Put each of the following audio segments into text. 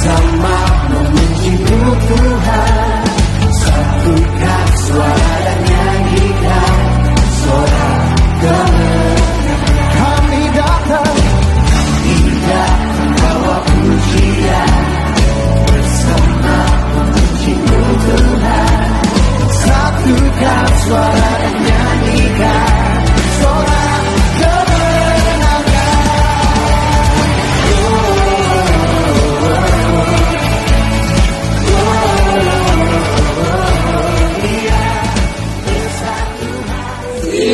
bersama memuji-Mu Tuhan. Satukan suara dan nyanyikan sorak kemenangan. Kami datang bawa pujian bersama memuji-Mu Tuhan. Satukan suara dan nyanyikan sorak kemenangan. Dia bersatu hati.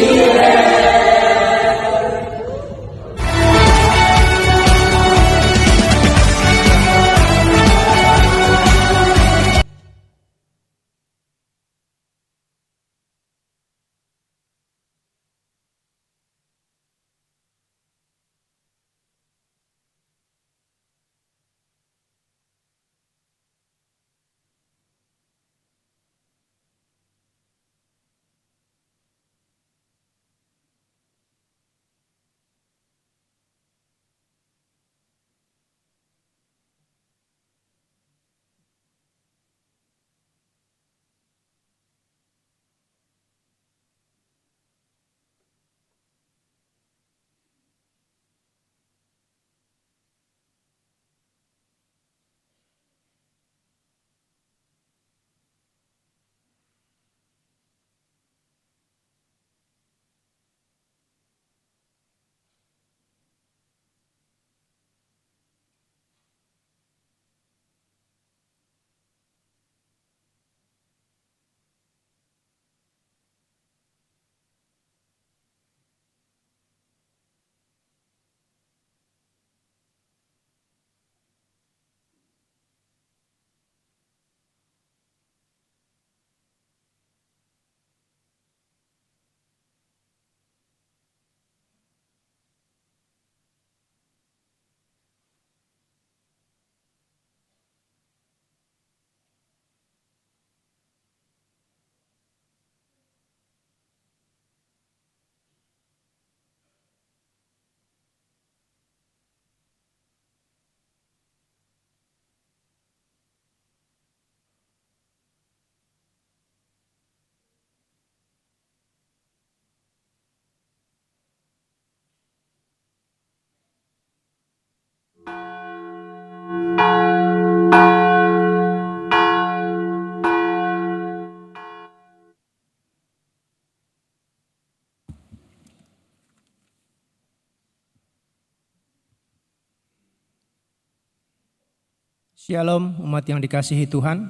Shalom umat yang dikasihi Tuhan.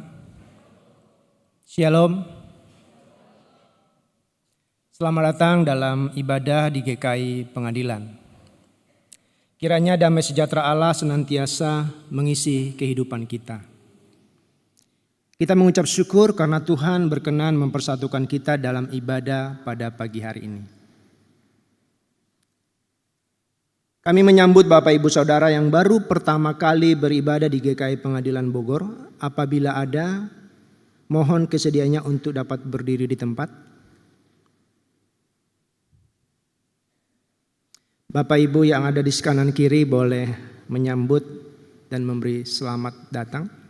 Shalom. Selamat datang dalam ibadah di GKI Pengadilan. Kiranya damai sejahtera Allah senantiasa mengisi kehidupan kita. Kita mengucap syukur karena Tuhan berkenan mempersatukan kita dalam ibadah pada pagi hari ini. Kami menyambut Bapak Ibu Saudara yang baru pertama kali beribadah di GKI Pengadilan Bogor. Apabila ada, mohon kesediaannya untuk dapat berdiri di tempat. Bapak Ibu yang ada di kanan kiri boleh menyambut dan memberi selamat datang.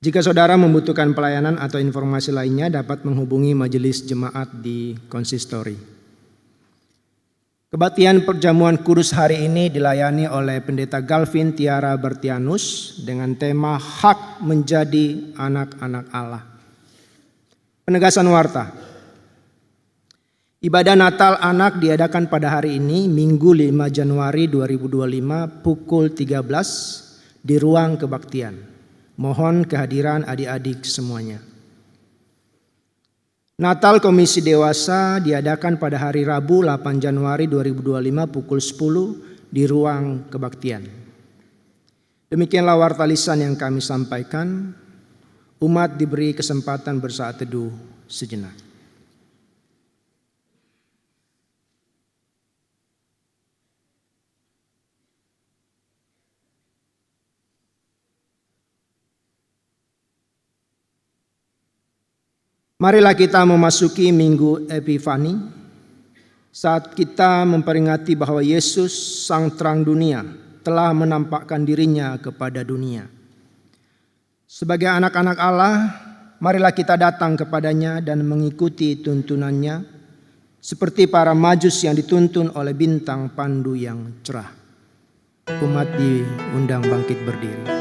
Jika saudara membutuhkan pelayanan atau informasi lainnya dapat menghubungi majelis jemaat di konsistori. Kebaktian perjamuan kudus hari ini dilayani oleh Pendeta Galvin Tiara Bertianus dengan tema Hak Menjadi Anak-anak Allah. Penegasan warta. Ibadah Natal anak diadakan pada hari ini Minggu 5 Januari 2025 pukul 13 di ruang kebaktian. Mohon kehadiran adik-adik semuanya. Natal Komisi Dewasa diadakan pada hari Rabu 8 Januari 2025 pukul 10 di ruang kebaktian. Demikianlah warta lisan yang kami sampaikan. Umat diberi kesempatan bersaat teduh sejenak. Marilah kita memasuki Minggu Epifani. Saat kita memperingati bahwa Yesus, Sang Terang Dunia, telah menampakkan dirinya kepada dunia. Sebagai anak-anak Allah, marilah kita datang kepadanya dan mengikuti tuntunannya, seperti para Majus yang dituntun oleh bintang pandu yang cerah. Umat diundang bangkit berdiri.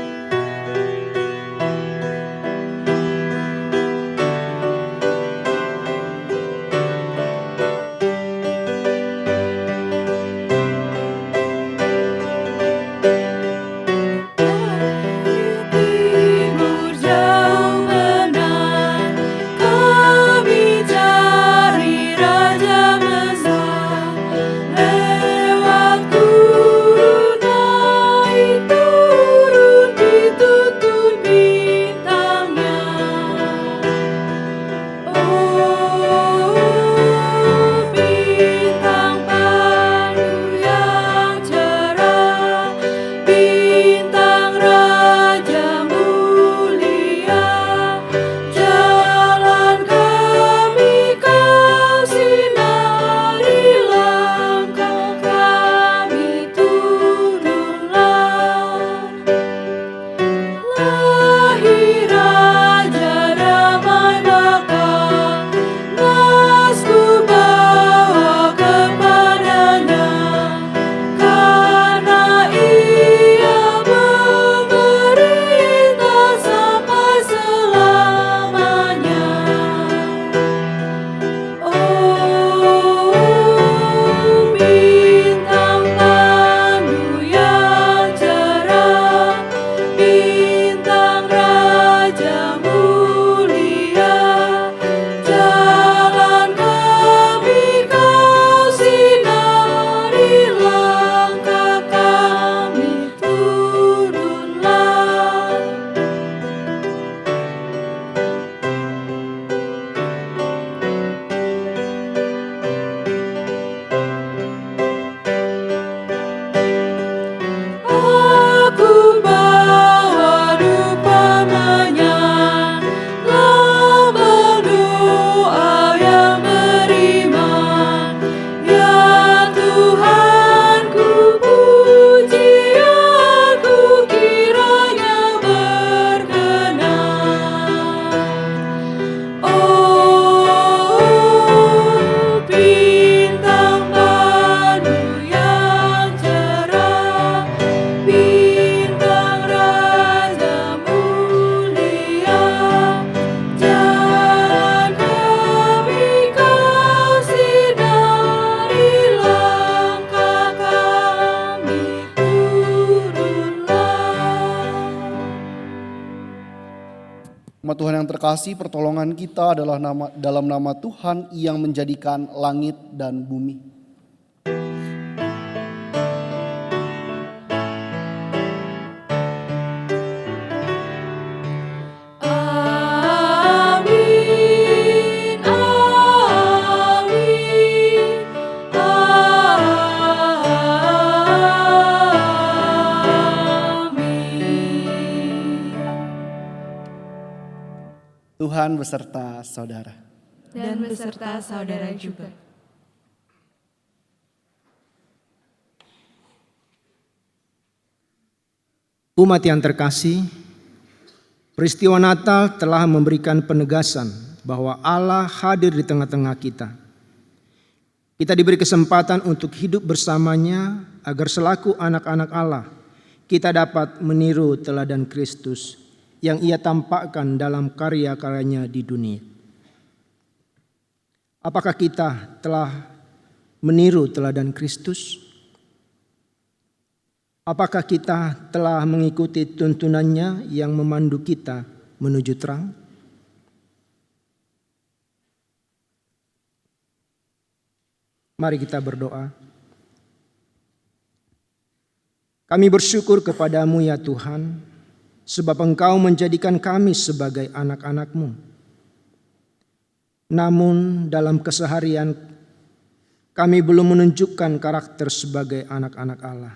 Umat Tuhan yang terkasih, pertolongan kita adalah dalam nama Tuhan yang menjadikan langit dan bumi. Tuhan beserta saudara. Dan beserta saudara juga. Umat yang terkasih, peristiwa Natal telah memberikan penegasan bahwa Allah hadir di tengah-tengah kita. Kita diberi kesempatan untuk hidup bersamanya agar selaku anak-anak Allah kita dapat meniru teladan Kristus yang Ia tampakkan dalam karya-karyanya di dunia. Apakah kita telah meniru teladan Kristus? Apakah kita telah mengikuti tuntunannya yang memandu kita menuju terang? Mari kita berdoa. Kami bersyukur kepadamu ya Tuhan, sebab Engkau menjadikan kami sebagai anak-anak-Mu. Namun dalam keseharian kami belum menunjukkan karakter sebagai anak-anak Allah.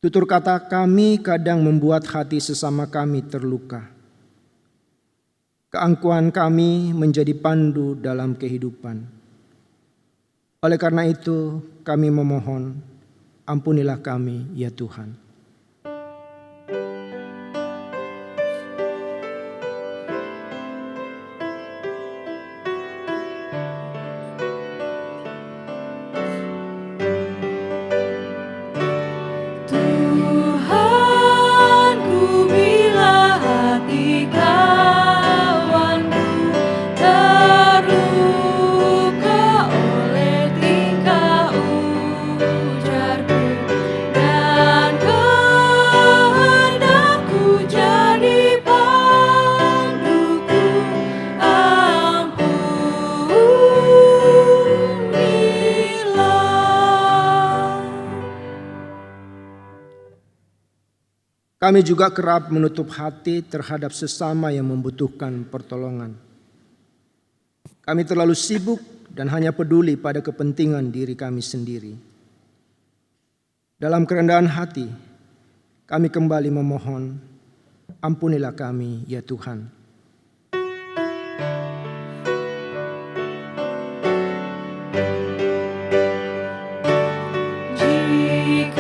Tutur kata kami kadang membuat hati sesama kami terluka. Keangkuhan kami menjadi pandu dalam kehidupan. Oleh karena itu kami memohon, ampunilah kami ya Tuhan. Tuhanku, bila hati kawanku terluka oleh tingkah ujarku dan kehendakku jadi panduku, ampunilah. Kami juga kerap menutup hati terhadap sesama yang membutuhkan pertolongan. Kami terlalu sibuk dan hanya peduli pada kepentingan diri kami sendiri. Dalam kerendahan hati, kami kembali memohon, ampunilah kami ya Tuhan.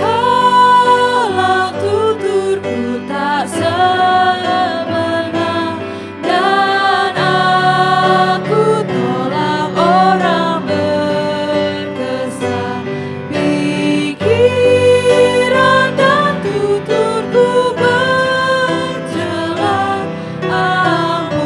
Jikalau tuturku tak semena dan aku tolak orang berkesan, pikiran dan tuturku bercela, ampunilah.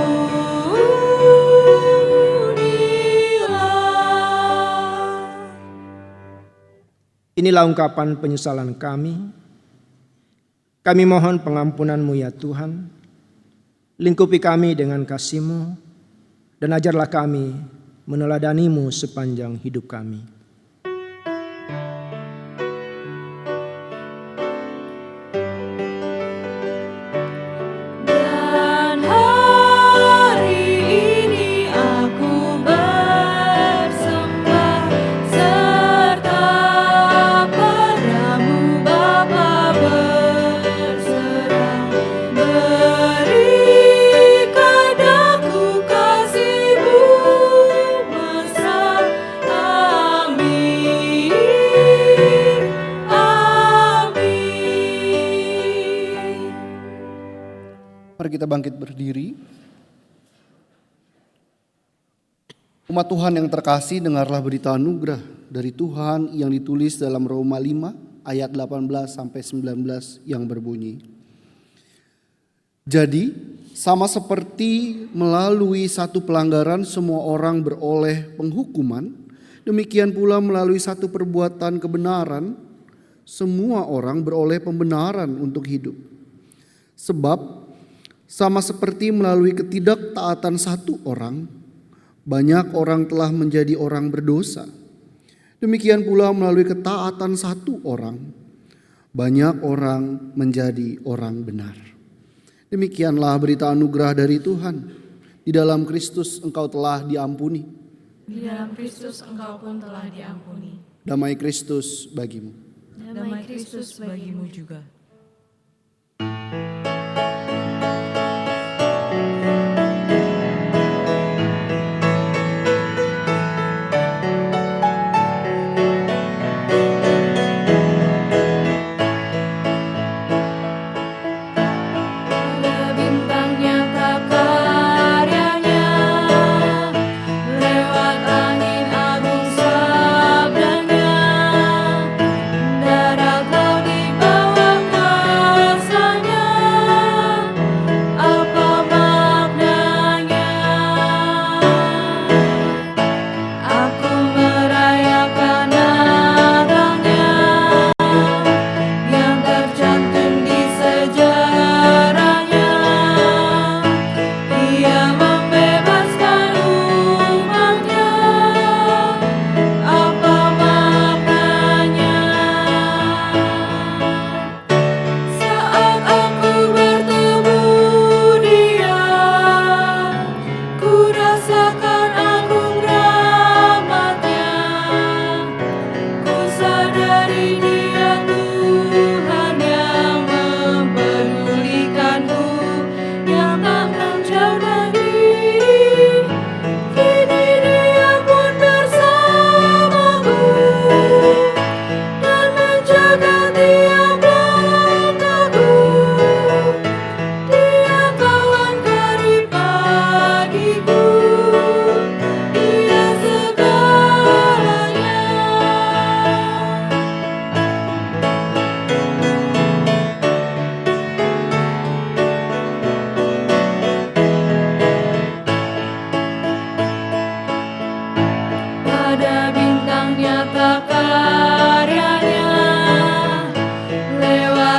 Inilah ungkapan penyesalan kami. Kami mohon pengampunan-Mu ya Tuhan. Lingkupi kami dengan kasih-Mu dan ajarlah kami meneladani-Mu sepanjang hidup kami. Dan hari ini aku bersembah serta padamu Bapa berserah, berikan aku kasih-Mu mesra, amin, amin. Mari kita bangkit berdiri. Umat Tuhan yang terkasih, dengarlah berita anugerah dari Tuhan yang ditulis dalam Roma 5 ayat 18 sampai 19 yang berbunyi. Jadi, sama seperti melalui satu pelanggaran semua orang beroleh penghukuman, demikian pula melalui satu perbuatan kebenaran semua orang beroleh pembenaran untuk hidup. Sebab sama seperti melalui ketidaktaatan satu orang, banyak orang telah menjadi orang berdosa. Demikian pula melalui ketaatan satu orang, banyak orang menjadi orang benar. Demikianlah berita anugerah dari Tuhan. Di dalam Kristus engkau telah diampuni. Di dalam Kristus engkau pun telah diampuni. Damai Kristus bagimu. Damai Kristus bagimu juga. Bintangnya tak karyanya, lewat angin agung sabdanya, darat laut di bawah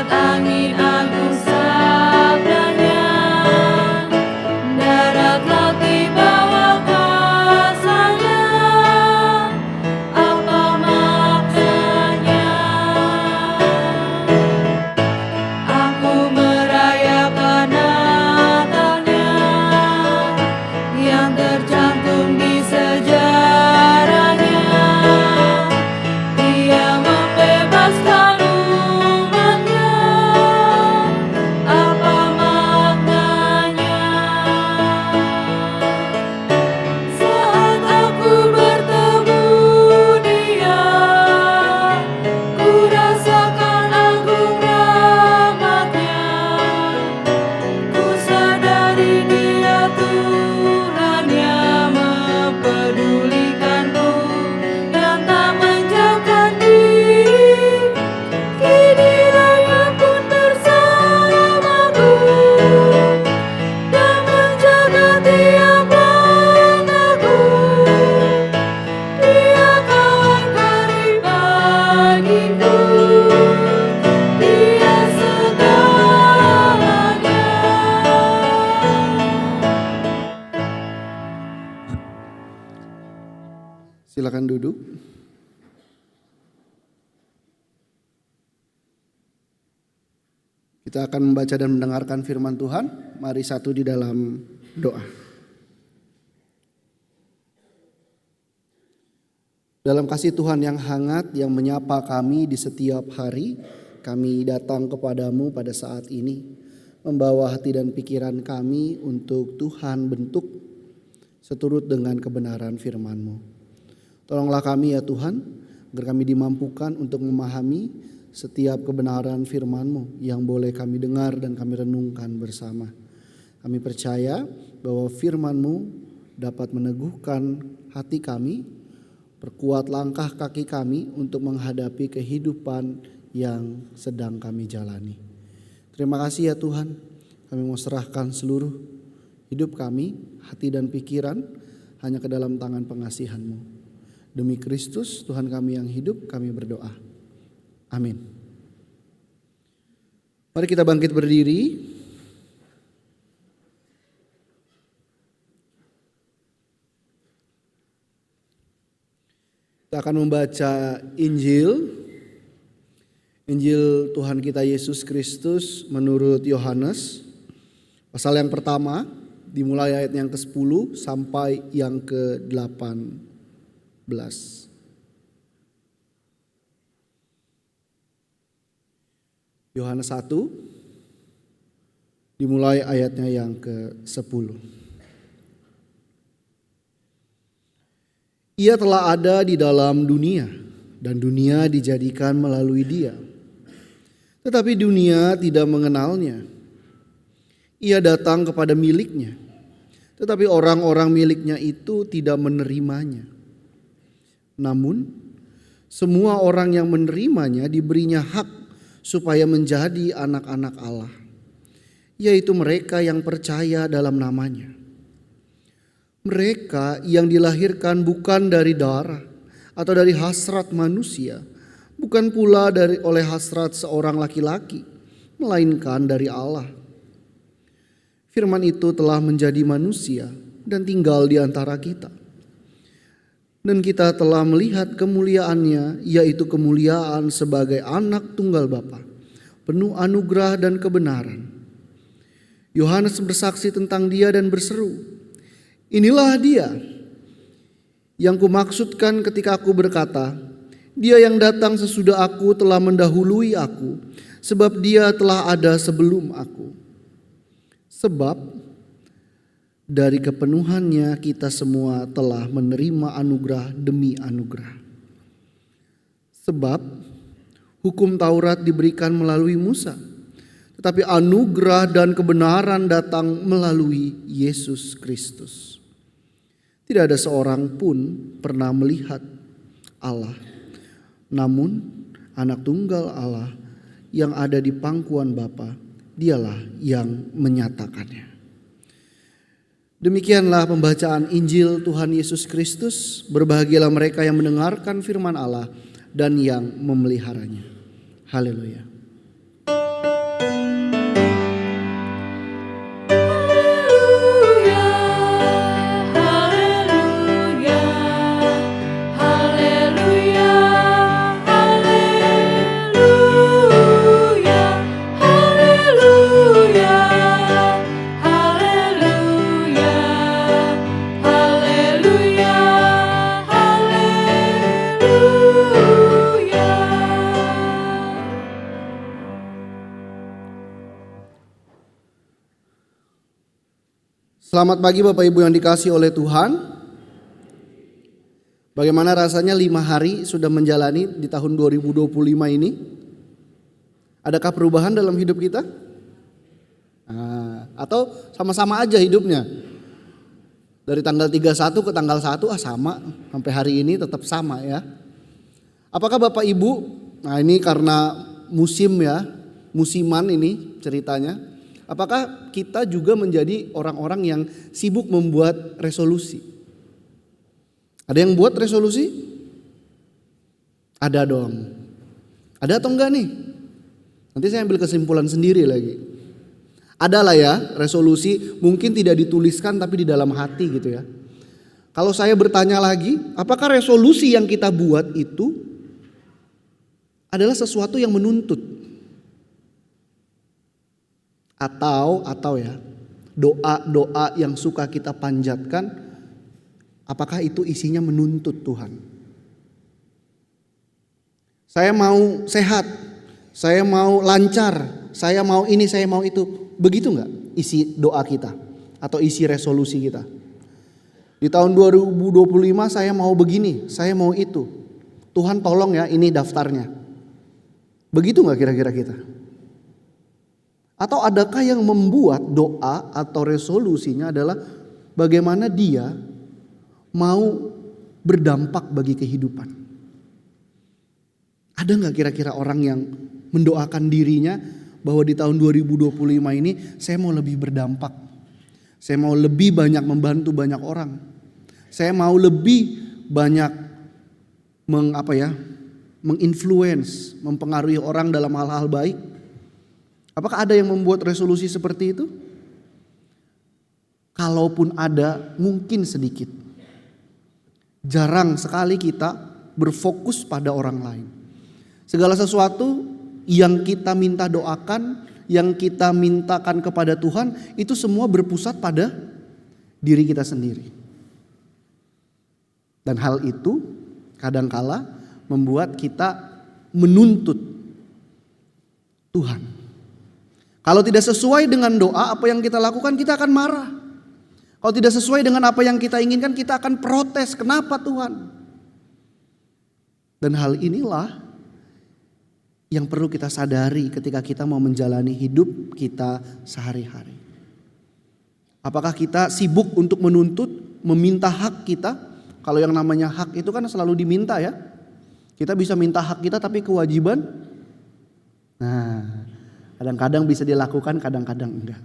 Saat angin agung sabdanya, darat laut di bawah kuasanya, apa maknanya? Aku merayakan Natalnya yang tercantum di sejarahnya. Dia membebaskan umatnya, apa maknanya? Saat aku bertemu Dia, ku rasakan agung rahmat-Nya. Ku sadari Dia Tuhan yang mempedulikanku, yang tak menjauhkan diri. Kini Dia pun bersamaku dan menjaga tiap langkahku. Dia kawan karib bagiku, Dia segalanya. Silakan duduk. Kita akan membaca dan mendengarkan firman Tuhan. Mari satu di dalam doa. Dalam kasih Tuhan yang hangat yang menyapa kami di setiap hari, kami datang kepadamu pada saat ini, membawa hati dan pikiran kami untuk Tuhan bentuk seturut dengan kebenaran firman-Mu. Tolonglah kami ya Tuhan, agar kami dimampukan untuk memahami setiap kebenaran firman-Mu yang boleh kami dengar dan kami renungkan bersama. Kami percaya bahwa firman-Mu dapat meneguhkan hati kami, perkuat langkah kaki kami untuk menghadapi kehidupan yang sedang kami jalani. Terima kasih ya Tuhan, kami mau serahkan seluruh hidup kami, hati dan pikiran hanya ke dalam tangan pengasihan-Mu. Demi Kristus Tuhan kami yang hidup, kami berdoa. Amin. Mari kita bangkit berdiri. Kita akan membaca Injil Tuhan kita Yesus Kristus menurut Yohanes. Pasal yang pertama dimulai ayat yang ke-10 sampai yang ke-18. Yohanes 1 dimulai ayatnya yang ke-10. Ia telah ada di dalam dunia dan dunia dijadikan melalui Dia. Tetapi dunia tidak mengenalnya. Ia datang kepada miliknya, tetapi orang-orang miliknya itu tidak menerimanya. Namun semua orang yang menerimanya diberinya hak supaya menjadi anak-anak Allah, yaitu mereka yang percaya dalam namanya. Mereka yang dilahirkan bukan dari darah atau dari hasrat manusia, bukan pula oleh hasrat seorang laki-laki, melainkan dari Allah. Firman itu telah menjadi manusia dan tinggal di antara kita. Dan kita telah melihat kemuliaannya, yaitu kemuliaan sebagai anak tunggal Bapa, penuh anugerah dan kebenaran. Yohanes bersaksi tentang Dia dan berseru, "Inilah Dia yang kumaksudkan ketika aku berkata, Dia yang datang sesudah aku telah mendahului aku, sebab Dia telah ada sebelum aku." Sebab dari kepenuhannya kita semua telah menerima anugerah demi anugerah. Sebab hukum Taurat diberikan melalui Musa, tetapi anugerah dan kebenaran datang melalui Yesus Kristus. Tidak ada seorang pun pernah melihat Allah, namun anak tunggal Allah yang ada di pangkuan Bapa, Dialah yang menyatakannya. Demikianlah pembacaan Injil Tuhan Yesus Kristus. Berbahagialah mereka yang mendengarkan firman Allah dan yang memeliharanya. Haleluya. Selamat pagi Bapak Ibu yang dikasihi oleh Tuhan. Bagaimana rasanya 5 hari sudah menjalani di tahun 2025 ini? Adakah perubahan dalam hidup kita? Atau sama-sama aja hidupnya? Dari tanggal 31 ke tanggal 1 sama, sampai hari ini tetap sama ya. Apakah Bapak Ibu, nah ini karena musim ya, musiman ini ceritanya. Apakah kita juga menjadi orang-orang yang sibuk membuat resolusi? Ada yang buat resolusi? Ada dong. Ada atau enggak nih? Nanti saya ambil kesimpulan sendiri lagi. Adalah ya resolusi, mungkin tidak dituliskan tapi di dalam hati gitu ya. Kalau saya bertanya lagi, apakah resolusi yang kita buat itu adalah sesuatu yang menuntut? Atau ya doa-doa yang suka kita panjatkan, apakah itu isinya menuntut Tuhan? Saya mau sehat, saya mau lancar, saya mau ini, saya mau itu. Begitu enggak isi doa kita atau isi resolusi kita? Di tahun 2025 saya mau begini, saya mau itu. Tuhan tolong ya, ini daftarnya. Begitu enggak kira-kira kita? Atau adakah yang membuat doa atau resolusinya adalah bagaimana dia mau berdampak bagi kehidupan? Ada nggak kira-kira orang yang mendoakan dirinya bahwa di tahun 2025 ini saya mau lebih berdampak, saya mau lebih banyak membantu banyak orang, saya mau lebih banyak menginfluence, mempengaruhi orang dalam hal-hal baik? Apakah ada yang membuat resolusi seperti itu? Kalaupun ada, mungkin sedikit. Jarang sekali kita berfokus pada orang lain. Segala sesuatu yang kita minta doakan, yang kita mintakan kepada Tuhan, itu semua berpusat pada diri kita sendiri. Dan hal itu kadangkala membuat kita menuntut Tuhan. Kalau tidak sesuai dengan doa, apa yang kita lakukan, kita akan marah. Kalau tidak sesuai dengan apa yang kita inginkan, kita akan protes. Kenapa Tuhan? Dan hal inilah yang perlu kita sadari ketika kita mau menjalani hidup kita sehari-hari. Apakah kita sibuk untuk menuntut, meminta hak kita? Kalau yang namanya hak itu kan selalu diminta ya. Kita bisa minta hak kita tapi kewajiban. Kadang-kadang bisa dilakukan, kadang-kadang enggak.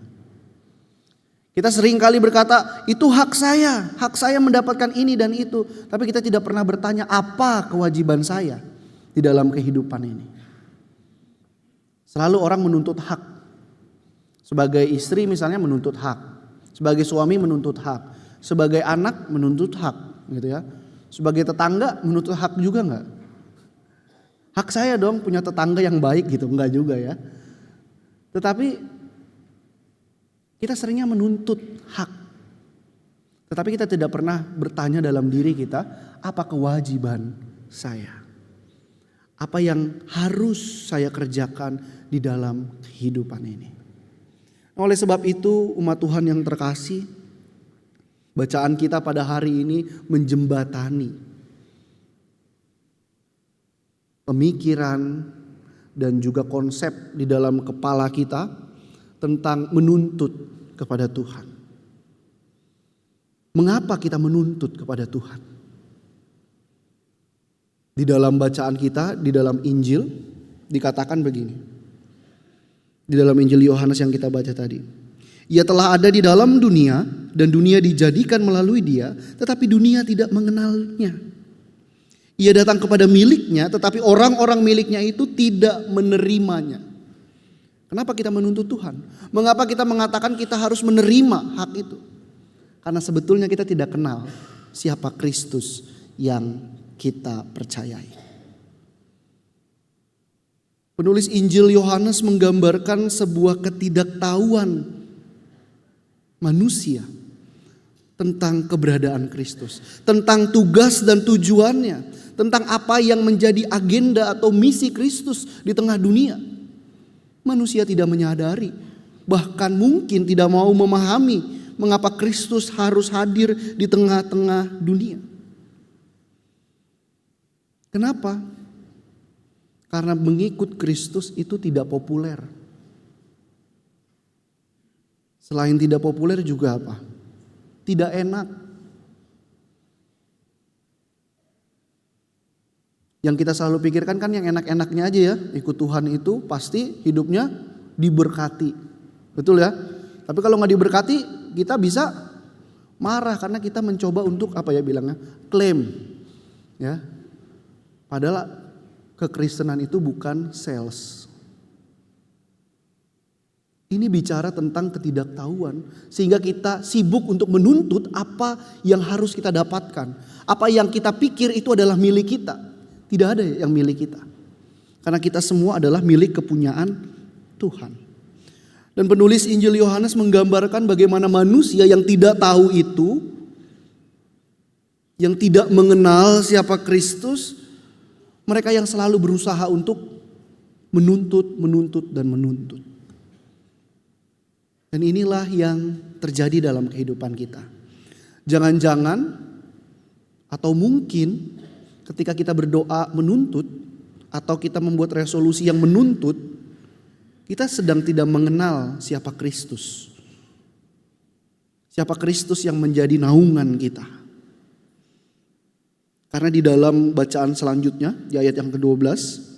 Kita sering kali berkata, itu hak saya mendapatkan ini dan itu. Tapi kita tidak pernah bertanya, apa kewajiban saya di dalam kehidupan ini. Selalu orang menuntut hak. Sebagai istri misalnya menuntut hak. Sebagai suami menuntut hak. Sebagai anak menuntut hak gitu ya. Sebagai tetangga menuntut hak juga enggak? Hak saya dong punya tetangga yang baik gitu, enggak juga ya. Tetapi kita seringnya menuntut hak. Tetapi kita tidak pernah bertanya dalam diri kita, apa kewajiban saya? Apa yang harus saya kerjakan di dalam kehidupan ini? Oleh sebab itu umat Tuhan yang terkasih, bacaan kita pada hari ini menjembatani pemikiran dan juga konsep di dalam kepala kita tentang menuntut kepada Tuhan. Mengapa kita menuntut kepada Tuhan? Di dalam bacaan kita, di dalam Injil dikatakan begini. Di dalam Injil Yohanes yang kita baca tadi. Ia telah ada di dalam dunia dan dunia dijadikan melalui dia, tetapi dunia tidak mengenalnya. Ia datang kepada miliknya, tetapi orang-orang miliknya itu tidak menerimanya. Kenapa kita menuntut Tuhan? Mengapa kita mengatakan kita harus menerima hak itu? Karena sebetulnya kita tidak kenal siapa Kristus yang kita percayai. Penulis Injil Yohanes menggambarkan sebuah ketidaktahuan manusia tentang keberadaan Kristus, tentang tugas dan tujuannya, tentang apa yang menjadi agenda atau misi Kristus di tengah dunia. Manusia tidak menyadari, bahkan mungkin tidak mau memahami mengapa Kristus harus hadir di tengah-tengah dunia. Kenapa? Karena mengikut Kristus itu tidak populer. Selain tidak populer juga apa? Tidak enak. Yang kita selalu pikirkan kan yang enak-enaknya aja ya. Ikut Tuhan itu pasti hidupnya diberkati. Betul ya? Tapi kalau nggak diberkati kita bisa marah karena kita mencoba untuk apa ya bilangnya? Klaim. Ya. Padahal kekristenan itu bukan sales. Ini bicara tentang ketidaktahuan. Sehingga kita sibuk untuk menuntut apa yang harus kita dapatkan. Apa yang kita pikir itu adalah milik kita. Tidak ada yang milik kita. Karena kita semua adalah milik kepunyaan Tuhan. Dan penulis Injil Yohanes menggambarkan bagaimana manusia yang tidak tahu itu, yang tidak mengenal siapa Kristus, mereka yang selalu berusaha untuk menuntut dan menuntut. Dan inilah yang terjadi dalam kehidupan kita. Jangan-jangan atau mungkin ketika kita berdoa menuntut atau kita membuat resolusi yang menuntut, kita sedang tidak mengenal siapa Kristus. Siapa Kristus yang menjadi naungan kita. Karena di dalam bacaan selanjutnya, di ayat yang ke-12,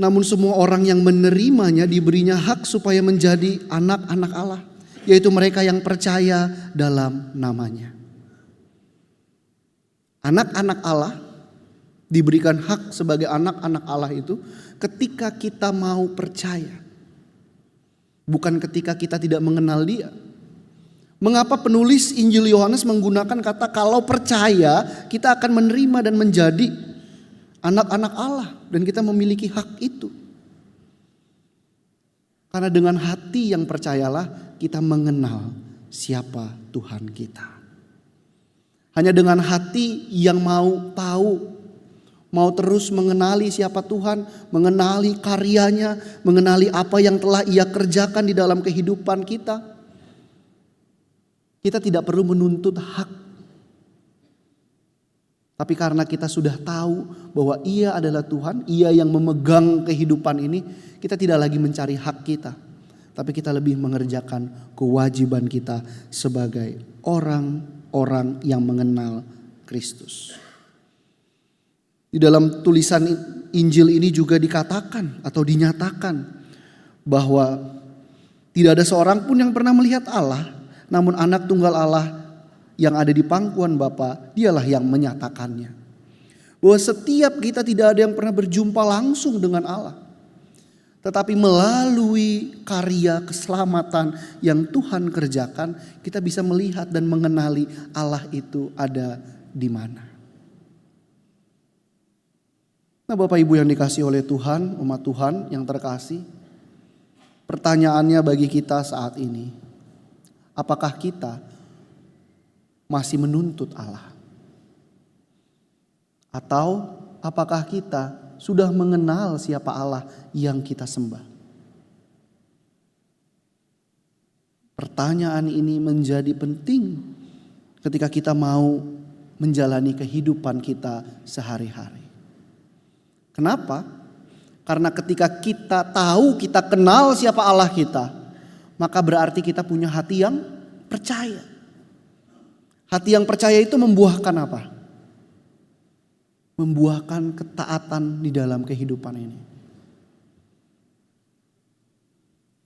namun semua orang yang menerimanya diberinya hak supaya menjadi anak-anak Allah, yaitu mereka yang percaya dalam namanya. Anak-anak Allah diberikan hak sebagai anak-anak Allah itu ketika kita mau percaya. Bukan ketika kita tidak mengenal Dia. Mengapa penulis Injil Yohanes menggunakan kata kalau percaya kita akan menerima dan menjadi anak-anak Allah dan kita memiliki hak itu. Karena dengan hati yang percayalah kita mengenal siapa Tuhan kita. Hanya dengan hati yang mau tahu, mau terus mengenali siapa Tuhan, mengenali karyanya, mengenali apa yang telah Ia kerjakan di dalam kehidupan kita. Kita tidak perlu menuntut hak. Tapi karena kita sudah tahu bahwa Ia adalah Tuhan, Ia yang memegang kehidupan ini, kita tidak lagi mencari hak kita. Tapi kita lebih mengerjakan kewajiban kita sebagai orang-orang yang mengenal Kristus. Di dalam tulisan Injil ini juga dikatakan atau dinyatakan bahwa tidak ada seorang pun yang pernah melihat Allah, namun anak tunggal Allah yang ada di pangkuan Bapa, Dialah yang menyatakannya. Bahwa setiap kita tidak ada yang pernah berjumpa langsung dengan Allah. Tetapi melalui karya keselamatan yang Tuhan kerjakan, kita bisa melihat dan mengenali Allah itu ada di mana. Nah, Bapak Ibu yang dikasihi oleh Tuhan, umat Tuhan yang terkasih, pertanyaannya bagi kita saat ini, apakah kita masih menuntut Allah? Atau apakah kita sudah mengenal siapa Allah yang kita sembah? Pertanyaan ini menjadi penting ketika kita mau menjalani kehidupan kita sehari-hari. Kenapa? Karena ketika kita tahu, kita kenal siapa Allah kita, maka berarti kita punya hati yang percaya. Hati yang percaya itu membuahkan apa? Membuahkan ketaatan di dalam kehidupan ini.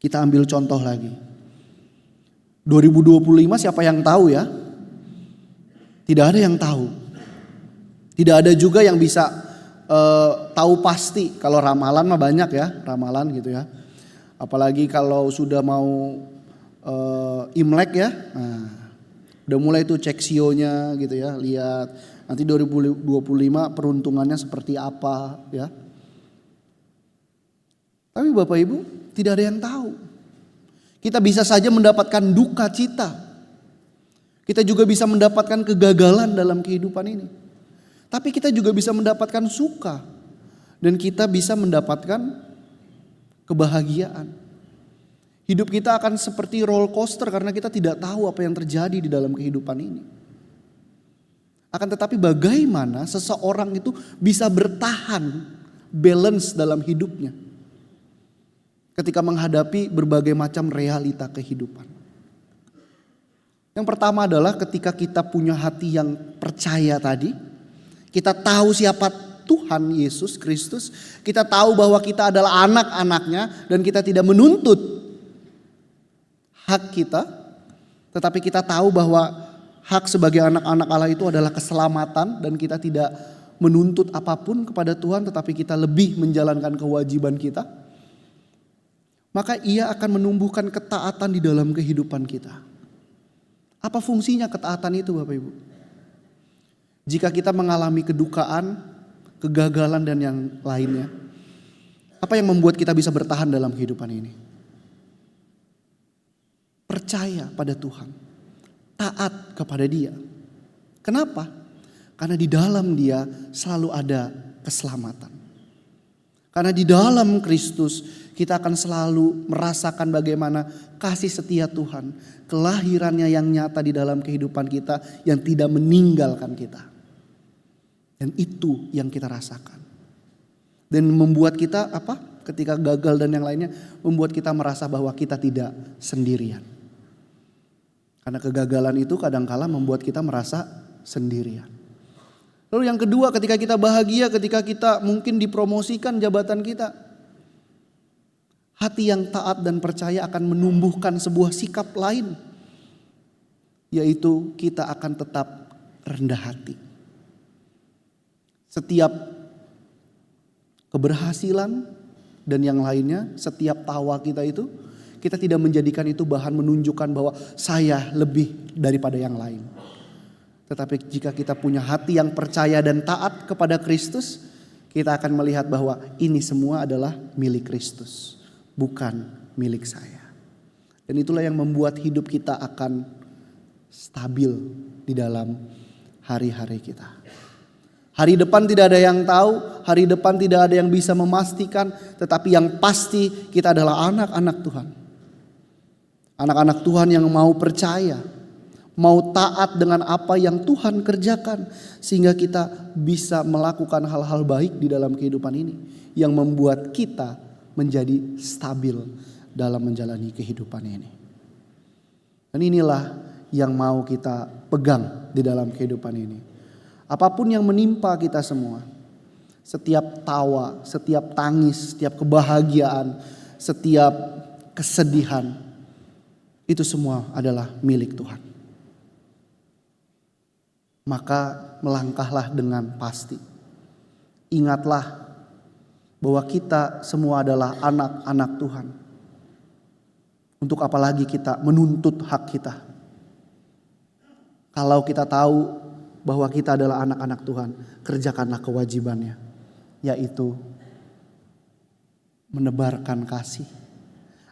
Kita ambil contoh lagi. 2025 siapa yang tahu ya? Tidak ada yang tahu. Tidak ada juga yang bisa tahu pasti. Kalau ramalan mah banyak ya, ramalan gitu ya. Apalagi kalau sudah mau Imlek ya. Nah, udah mulai tuh cek sionya gitu ya, lihat nanti 2025 peruntungannya seperti apa ya. Tapi Bapak Ibu, tidak ada yang tahu. Kita bisa saja mendapatkan duka cita. Kita juga bisa mendapatkan kegagalan dalam kehidupan ini. Tapi kita juga bisa mendapatkan suka. Dan kita bisa mendapatkan kebahagiaan. Hidup kita akan seperti roller coaster karena kita tidak tahu apa yang terjadi di dalam kehidupan ini. Akan tetapi bagaimana seseorang itu bisa bertahan balance dalam hidupnya ketika menghadapi berbagai macam realita kehidupan. Yang pertama adalah ketika kita punya hati yang percaya tadi, kita tahu siapa Tuhan Yesus Kristus, kita tahu bahwa kita adalah anak-anaknya dan kita tidak menuntut hak kita, tetapi kita tahu bahwa hak sebagai anak-anak Allah itu adalah keselamatan dan kita tidak menuntut apapun kepada Tuhan, tetapi kita lebih menjalankan kewajiban kita. Maka ia akan menumbuhkan ketaatan di dalam kehidupan kita. Apa fungsinya ketaatan itu Bapak Ibu? Jika kita mengalami kedukaan, kegagalan dan yang lainnya, apa yang membuat kita bisa bertahan dalam kehidupan ini? Percaya pada Tuhan, taat kepada Dia. Kenapa? Karena di dalam Dia selalu ada keselamatan. Karena di dalam Kristus kita akan selalu merasakan bagaimana kasih setia Tuhan, kelahirannya yang nyata di dalam kehidupan kita yang tidak meninggalkan kita. Dan itu yang kita rasakan. Dan membuat kita ketika gagal dan yang lainnya, membuat kita merasa bahwa kita tidak sendirian. Karena kegagalan itu kadangkala membuat kita merasa sendirian. Lalu yang kedua, ketika kita bahagia, ketika kita mungkin dipromosikan jabatan kita, hati yang taat dan percaya akan menumbuhkan sebuah sikap lain, yaitu kita akan tetap rendah hati. Setiap keberhasilan dan yang lainnya, setiap tawa kita itu, kita tidak menjadikan itu bahan menunjukkan bahwa saya lebih daripada yang lain. Tetapi jika kita punya hati yang percaya dan taat kepada Kristus, kita akan melihat bahwa ini semua adalah milik Kristus, bukan milik saya. Dan itulah yang membuat hidup kita akan stabil di dalam hari-hari kita. Hari depan tidak ada yang tahu, hari depan tidak ada yang bisa memastikan, tetapi yang pasti kita adalah anak-anak Tuhan. Anak-anak Tuhan yang mau percaya, mau taat dengan apa yang Tuhan kerjakan, sehingga kita bisa melakukan hal-hal baik di dalam kehidupan ini yang membuat kita menjadi stabil dalam menjalani kehidupan ini. Dan inilah yang mau kita pegang di dalam kehidupan ini. Apapun yang menimpa kita semua, setiap tawa, setiap tangis, setiap kebahagiaan, setiap kesedihan, itu semua adalah milik Tuhan. Maka melangkahlah dengan pasti. Ingatlah bahwa kita semua adalah anak-anak Tuhan. Untuk apa lagi kita menuntut hak kita? Kalau kita tahu bahwa kita adalah anak-anak Tuhan, kerjakanlah kewajibannya, yaitu menebarkan kasih.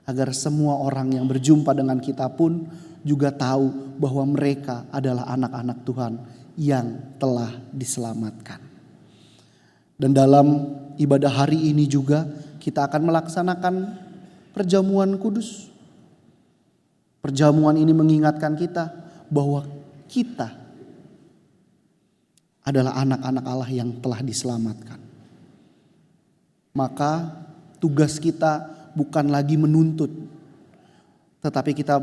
Agar semua orang yang berjumpa dengan kita pun juga tahu bahwa mereka adalah anak-anak Tuhan yang telah diselamatkan. Dan dalam ibadah hari ini juga kita akan melaksanakan perjamuan kudus. Perjamuan ini mengingatkan kita bahwa kita adalah anak-anak Allah yang telah diselamatkan. Maka tugas kita bukan lagi menuntut, tetapi kita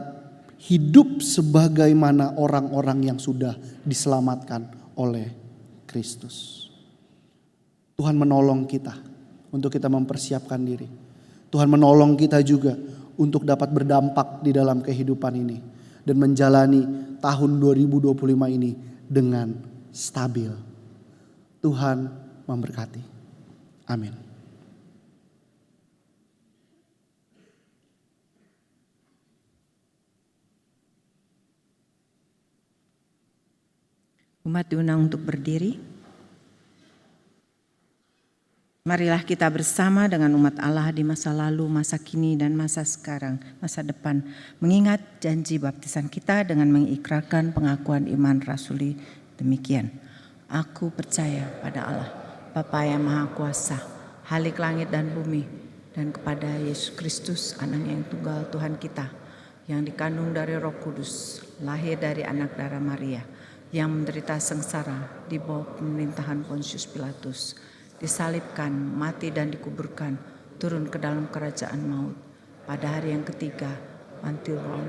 hidup sebagaimana orang-orang yang sudah diselamatkan oleh Kristus. Tuhan menolong kita untuk kita mempersiapkan diri. Tuhan menolong kita juga untuk dapat berdampak di dalam kehidupan ini dan menjalani tahun 2025 ini dengan stabil. Tuhan memberkati. Amin. Umat diundang untuk berdiri. Marilah kita bersama dengan umat Allah di masa lalu, masa kini, dan masa sekarang, masa depan. Mengingat janji baptisan kita dengan mengikrarkan pengakuan iman rasuli demikian. Aku percaya pada Allah, Bapa yang Maha Kuasa, Halik langit dan bumi, dan kepada Yesus Kristus, Anaknya yang tunggal Tuhan kita, yang dikandung dari Roh Kudus, lahir dari anak darah Maria, yang menderita sengsara di bawah pemerintahan Pontius Pilatus, disalibkan, mati dan dikuburkan, turun ke dalam kerajaan maut. Pada hari yang ketiga, bangkit roh,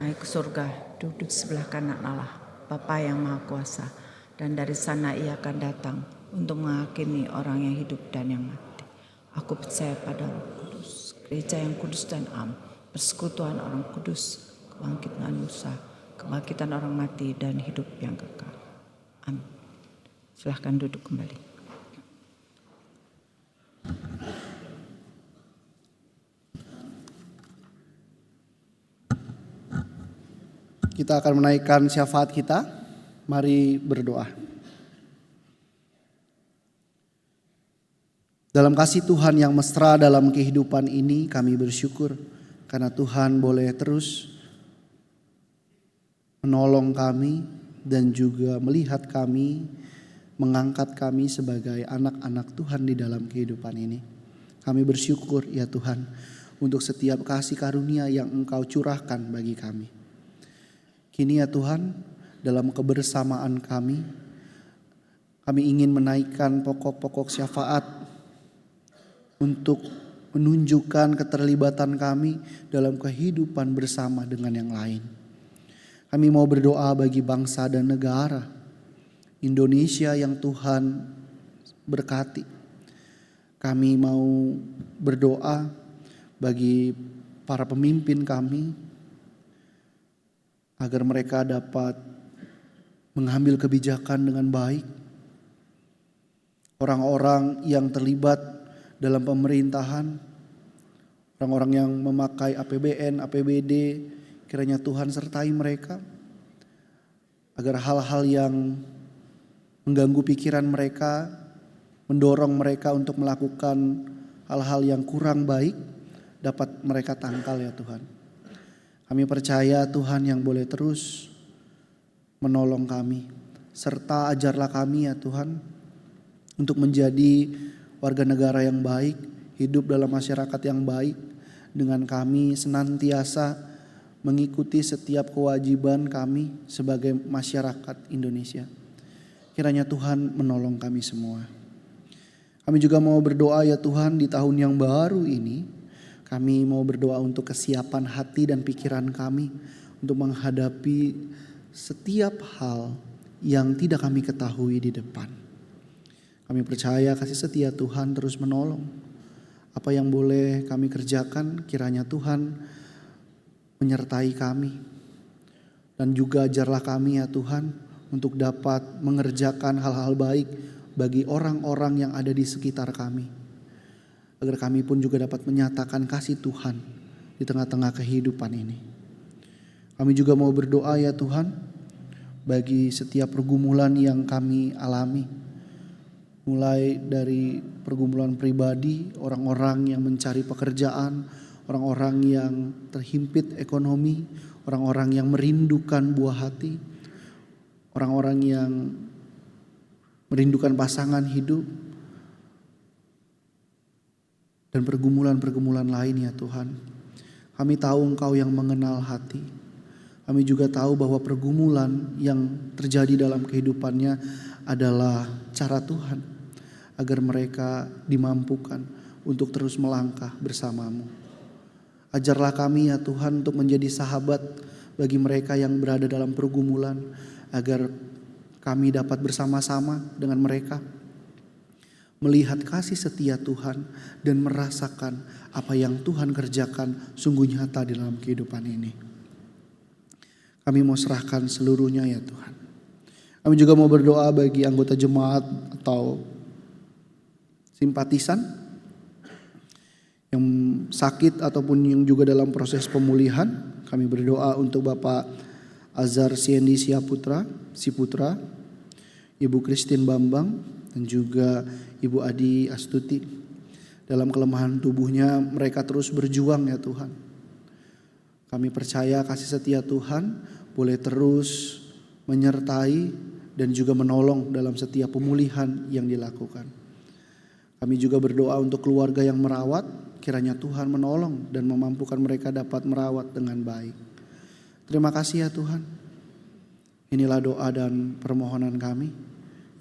naik ke surga, duduk sebelah kanan Allah, Bapa yang Maha Kuasa, dan dari sana Ia akan datang untuk menghakimi orang yang hidup dan yang mati. Aku percaya pada Roh Kudus, gereja yang kudus dan am, persekutuan orang kudus, kebangkitan manusia, kebangkitan orang mati dan hidup yang kekal. Amin. Silahkan duduk kembali. Kita akan menaikkan syafaat kita. Mari berdoa. Dalam kasih Tuhan yang mesra dalam kehidupan ini, kami bersyukur karena Tuhan boleh terus menolong kami dan juga melihat kami, mengangkat kami sebagai anak-anak Tuhan di dalam kehidupan ini. Kami bersyukur ya Tuhan untuk setiap kasih karunia yang Engkau curahkan bagi kami. Kini ya Tuhan, dalam kebersamaan kami ingin menaikkan pokok-pokok syafaat untuk menunjukkan keterlibatan kami dalam kehidupan bersama dengan yang lain. Kami mau berdoa bagi bangsa dan negara Indonesia yang Tuhan berkati. Kami mau berdoa bagi para pemimpin kami, agar mereka dapat mengambil kebijakan dengan baik. Orang-orang yang terlibat dalam pemerintahan, orang-orang yang memakai APBN, APBD, kiranya Tuhan sertai mereka, agar hal-hal yang mengganggu pikiran mereka, mendorong mereka untuk melakukan hal-hal yang kurang baik, dapat mereka tangkal ya Tuhan. Kami percaya Tuhan yang boleh terus menolong kami. Serta ajarlah kami ya Tuhan untuk menjadi warga negara yang baik, hidup dalam masyarakat yang baik. Dengan kami senantiasa mengikuti setiap kewajiban kami sebagai masyarakat Indonesia. Kiranya Tuhan menolong kami semua. Kami juga mau berdoa ya Tuhan di tahun yang baru ini. Kami mau berdoa untuk kesiapan hati dan pikiran kami untuk menghadapi setiap hal yang tidak kami ketahui di depan. Kami percaya kasih setia Tuhan terus menolong. Apa yang boleh kami kerjakan, kiranya Tuhan menyertai kami. Dan juga ajarlah kami ya Tuhan untuk dapat mengerjakan hal-hal baik bagi orang-orang yang ada di sekitar kami. Agar kami pun juga dapat menyatakan kasih Tuhan di tengah-tengah kehidupan ini. Kami juga mau berdoa ya Tuhan bagi setiap pergumulan yang kami alami. Mulai dari pergumulan pribadi, orang-orang yang mencari pekerjaan, orang-orang yang terhimpit ekonomi, orang-orang yang merindukan buah hati, orang-orang yang merindukan pasangan hidup, dan pergumulan-pergumulan lain ya Tuhan. Kami tahu Engkau yang mengenal hati. Kami juga tahu bahwa pergumulan yang terjadi dalam kehidupannya adalah cara Tuhan. Agar mereka dimampukan untuk terus melangkah bersamamu. Ajarlah kami ya Tuhan untuk menjadi sahabat bagi mereka yang berada dalam pergumulan. Agar kami dapat bersama-sama dengan mereka melihat kasih setia Tuhan dan merasakan apa yang Tuhan kerjakan sungguh nyata di dalam kehidupan ini. Kami mau serahkan seluruhnya ya Tuhan. Kami juga mau berdoa bagi anggota jemaat atau simpatisan yang sakit ataupun yang juga dalam proses pemulihan. Kami berdoa untuk Bapak Azhar Siendi Siputra, Ibu Christine Bambang, dan juga Ibu Adi Astuti. Dalam kelemahan tubuhnya mereka terus berjuang ya Tuhan. Kami percaya kasih setia Tuhan boleh terus menyertai dan juga menolong dalam setiap pemulihan yang dilakukan. Kami juga berdoa untuk keluarga yang merawat, kiranya Tuhan menolong dan memampukan mereka dapat merawat dengan baik. Terima kasih ya Tuhan. Inilah doa dan permohonan kami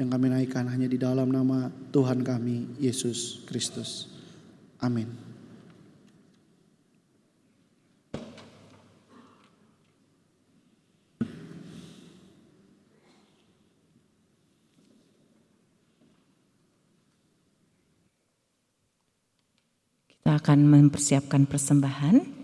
yang kami naikkan hanya di dalam nama Tuhan kami, Yesus Kristus. Amin. Kita akan mempersiapkan persembahan.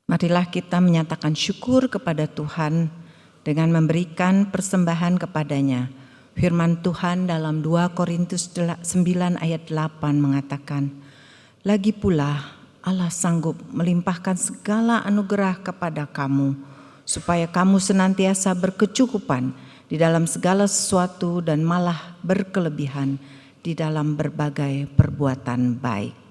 Marilah kita menyatakan syukur kepada Tuhan dengan memberikan persembahan kepadanya. Firman Tuhan dalam 2 Korintus 9 ayat 8 mengatakan, "Lagi pula Allah sanggup melimpahkan segala anugerah kepada kamu, supaya kamu senantiasa berkecukupan di dalam segala sesuatu dan malah berkelebihan di dalam berbagai perbuatan baik."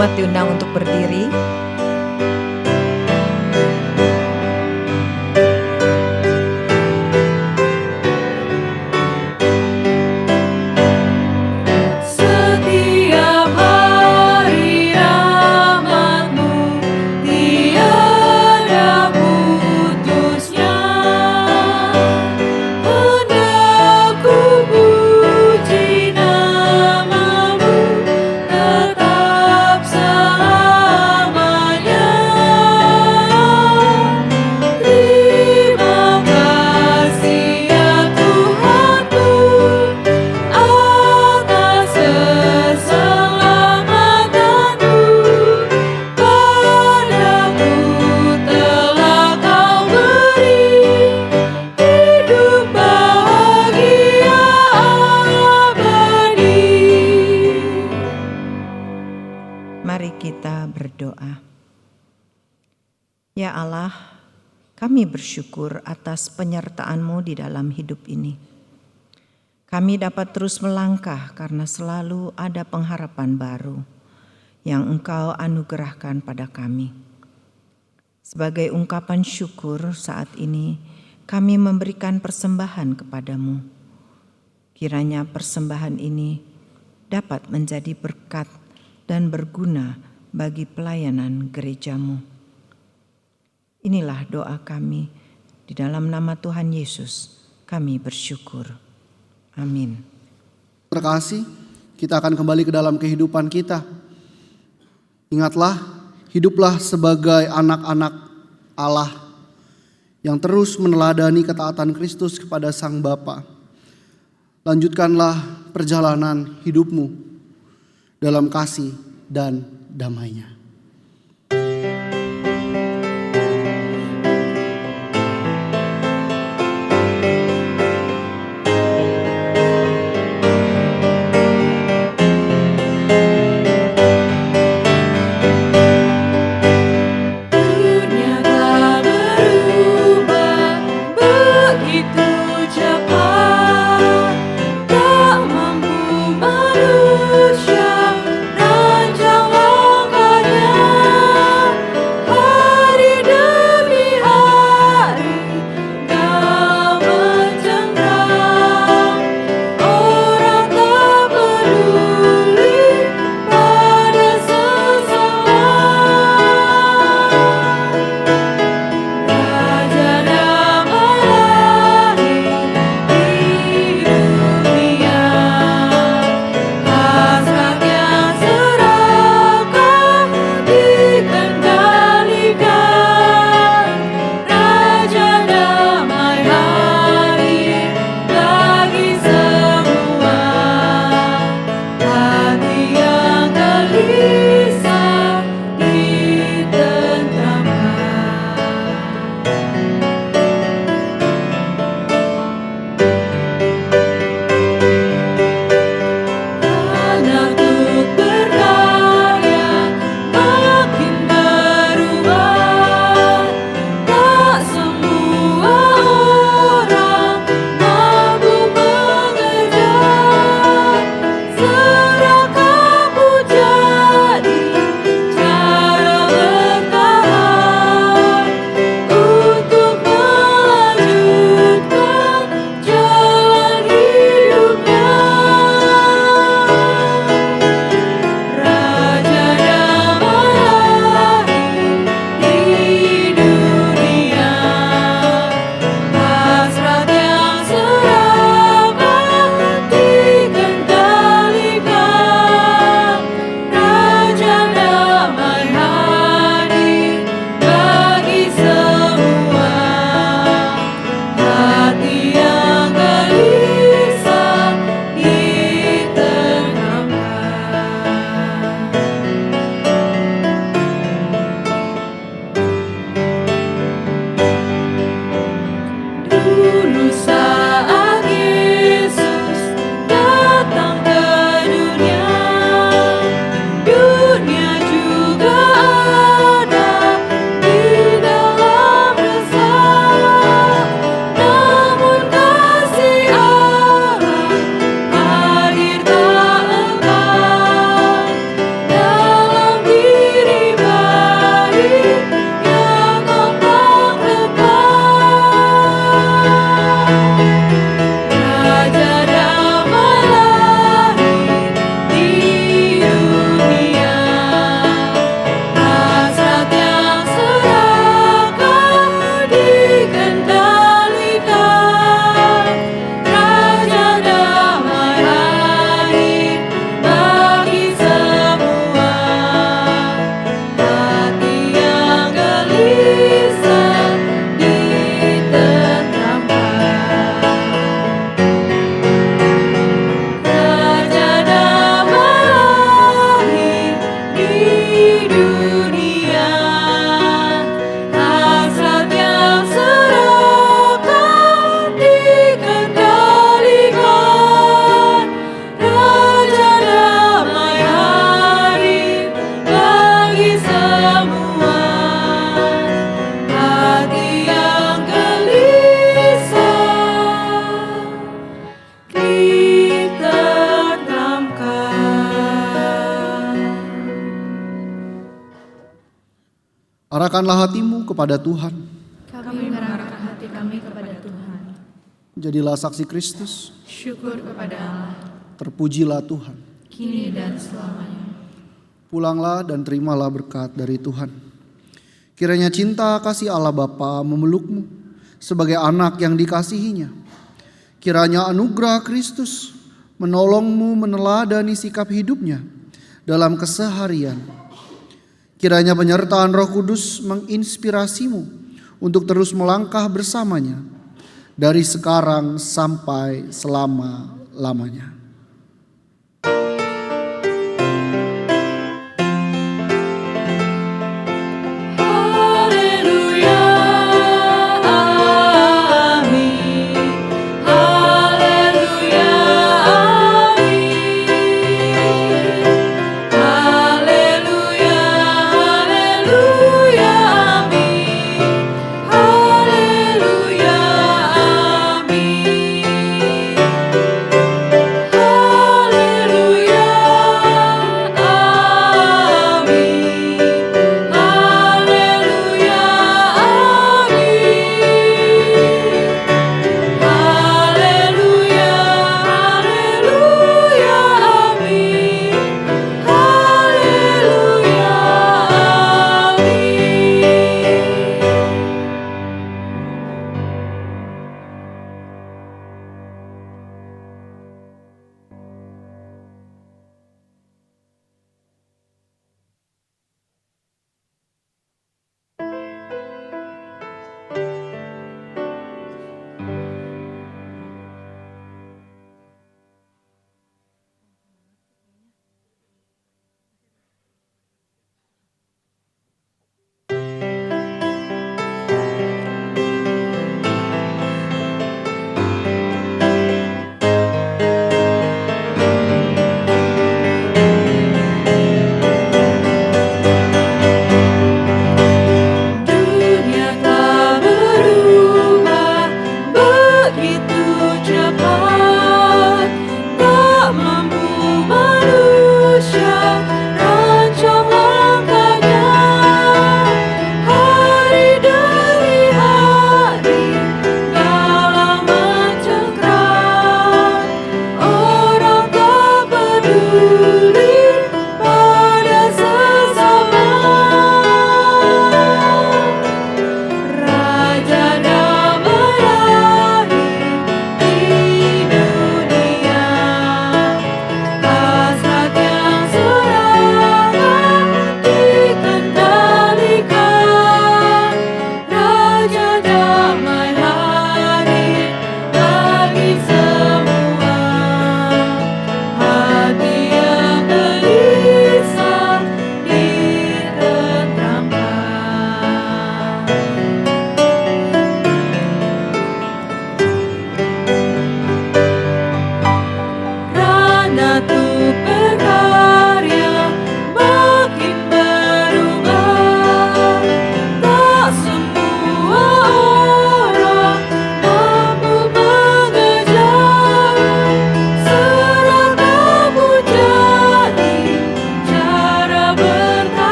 Umat diundang untuk berdiri. Tetap selama Mari kita berdoa. Ya Allah, kami bersyukur atas penyertaan-Mu di dalam hidup ini. Kami dapat terus melangkah karena selalu ada pengharapan baru yang Engkau anugerahkan pada kami. Sebagai ungkapan syukur saat ini, kami memberikan persembahan kepadamu. Kiranya persembahan ini dapat menjadi berkat dan berguna bagi pelayanan gereja-Mu. Inilah doa kami, di dalam nama Tuhan Yesus kami bersyukur. Amin. Terima kasih, kita akan kembali ke dalam kehidupan kita. Ingatlah, hiduplah sebagai anak-anak Allah yang terus meneladani ketaatan Kristus kepada Sang Bapa. Lanjutkanlah perjalanan hidupmu dalam kasih dan damai-Nya. semua hati yang gelisah, kita tenangkan. Arahkanlah hatimu kepada Tuhan. Kami mengarahkan hati kami kepada Tuhan. Jadilah saksi Kristus. Syukur kepada Allah, Terpujilah Tuhan. kini dan selamanya. Pulanglah dan terimalah berkat dari Tuhan. Kiranya cinta kasih Allah Bapa memelukmu sebagai anak yang dikasihinya. Kiranya anugerah Kristus menolongmu meneladani sikap hidupnya dalam keseharian. Kiranya penyertaan Roh Kudus menginspirasimu untuk terus melangkah bersamanya dari sekarang sampai selama-lamanya.